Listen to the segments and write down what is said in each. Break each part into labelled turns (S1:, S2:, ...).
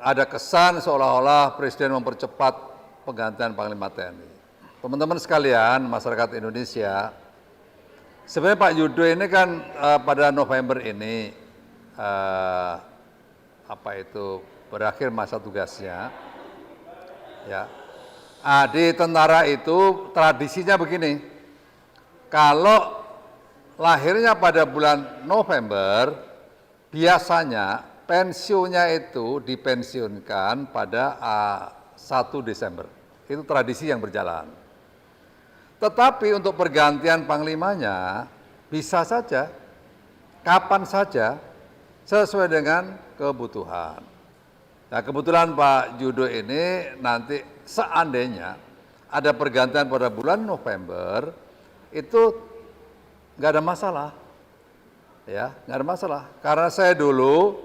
S1: ada kesan seolah-olah Presiden mempercepat penggantian Panglima TNI. Teman-teman sekalian, masyarakat Indonesia, sebenarnya Pak Yudo ini kan pada November ini berakhir masa tugasnya. Ya, di tentara itu tradisinya begini, kalau lahirnya pada bulan November, biasanya pensiunnya itu dipensiunkan pada 1 Desember. Itu tradisi yang berjalan. Tetapi untuk pergantian panglimanya bisa saja, kapan saja, sesuai dengan kebutuhan. Nah, kebetulan Pak Yudo ini nanti seandainya ada pergantian pada bulan November, itu nggak ada masalah. Ya, nggak ada masalah. Karena saya dulu,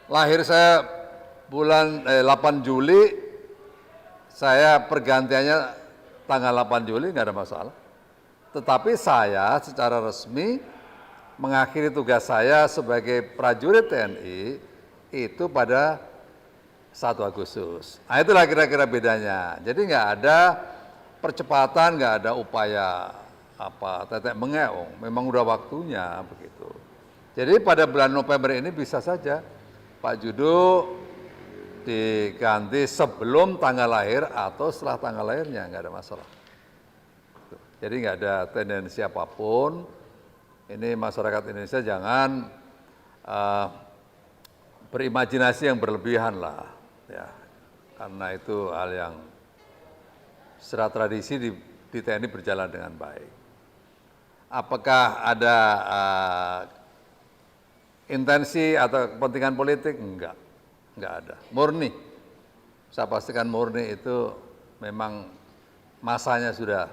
S1: lahir saya bulan 8 Juli, saya pergantiannya tanggal 8 Juli, nggak ada masalah. Tetapi saya secara resmi mengakhiri tugas saya sebagai prajurit TNI itu pada 1 Agustus. Nah, itulah kira-kira bedanya. Jadi nggak ada percepatan, nggak ada upaya tetek mengeong. Memang udah waktunya begitu. Jadi pada bulan November ini bisa saja Pak Yudo diganti sebelum tanggal lahir atau setelah tanggal lahirnya, nggak ada masalah. Jadi nggak ada tendensi apapun. Ini masyarakat Indonesia jangan berimajinasi yang berlebihan lah, ya, karena itu hal yang secara tradisi di TNI berjalan dengan baik. Apakah ada intensi atau kepentingan politik? Enggak ada. Murni, saya pastikan murni, itu memang masanya sudah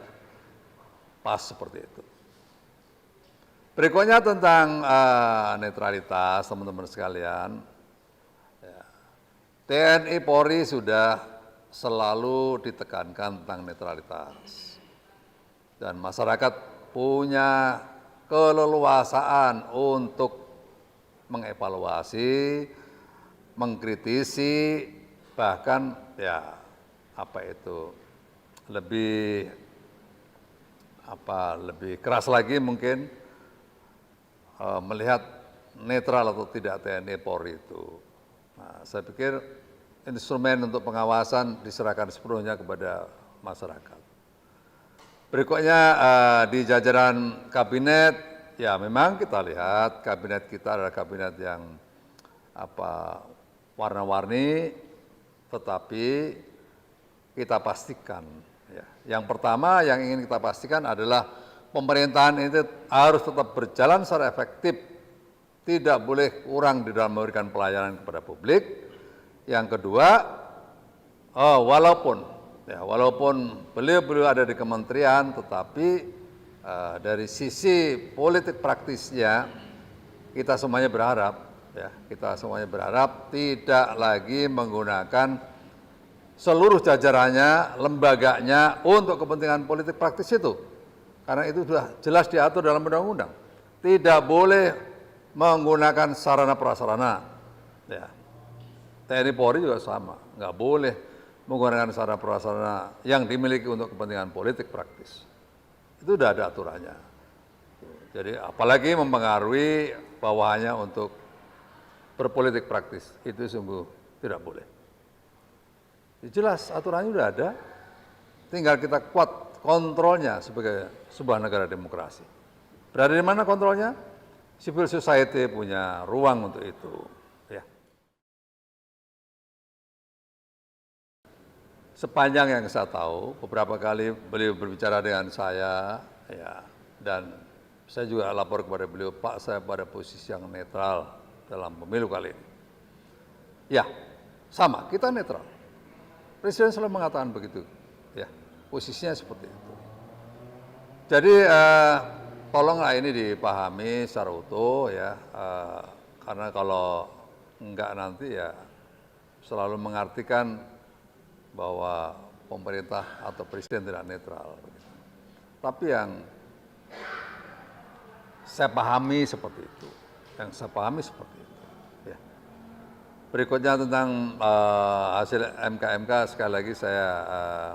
S1: pas seperti itu. Berikutnya tentang netralitas, teman-teman sekalian. TNI Polri sudah selalu ditekankan tentang netralitas. Dan masyarakat punya keleluasaan untuk mengevaluasi, mengkritisi, bahkan lebih keras lagi mungkin melihat netral atau tidak TNI Polri itu. Nah, saya pikir instrumen untuk pengawasan diserahkan sepenuhnya kepada masyarakat. Berikutnya di jajaran kabinet, ya memang kita lihat kabinet kita adalah kabinet yang warna-warni, tetapi kita pastikan, ya. Yang pertama yang ingin kita pastikan adalah pemerintahan ini harus tetap berjalan secara efektif, tidak boleh kurang di dalam memberikan pelayanan kepada publik. Yang kedua, walaupun beliau ada di kementerian, tetapi dari sisi politik praktisnya kita semuanya berharap tidak lagi menggunakan seluruh jajarannya, lembaganya untuk kepentingan politik praktis itu. Karena itu sudah jelas diatur dalam undang-undang. Tidak boleh menggunakan sarana prasarana. Ya. TNI Polri juga sama, nggak boleh menggunakan sarana prasarana yang dimiliki untuk kepentingan politik praktis. Itu sudah ada aturannya. Jadi apalagi mempengaruhi bawahannya untuk berpolitik praktis, itu sungguh tidak boleh. Jelas aturannya sudah ada, tinggal kita kuat kontrolnya sebagai sebuah negara demokrasi. Berada di mana kontrolnya? Civil society punya ruang untuk itu. Ya. Sepanjang yang saya tahu, beberapa kali beliau berbicara dengan saya, ya, dan saya juga lapor kepada beliau, Pak, saya pada posisi yang netral dalam pemilu kali ini. Ya, sama, kita netral. Presiden selalu mengatakan begitu, ya, posisinya seperti itu. Jadi tolonglah ini dipahami secara utuh, ya, karena kalau enggak nanti ya selalu mengartikan bahwa pemerintah atau presiden tidak netral. Tapi yang saya pahami seperti itu, ya. Berikutnya tentang hasil MK sekali lagi saya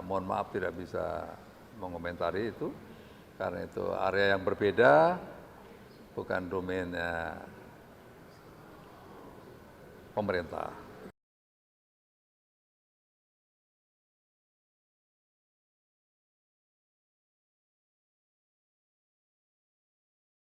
S1: mohon maaf tidak bisa mengomentari itu karena itu area yang berbeda, bukan domain pemerintah.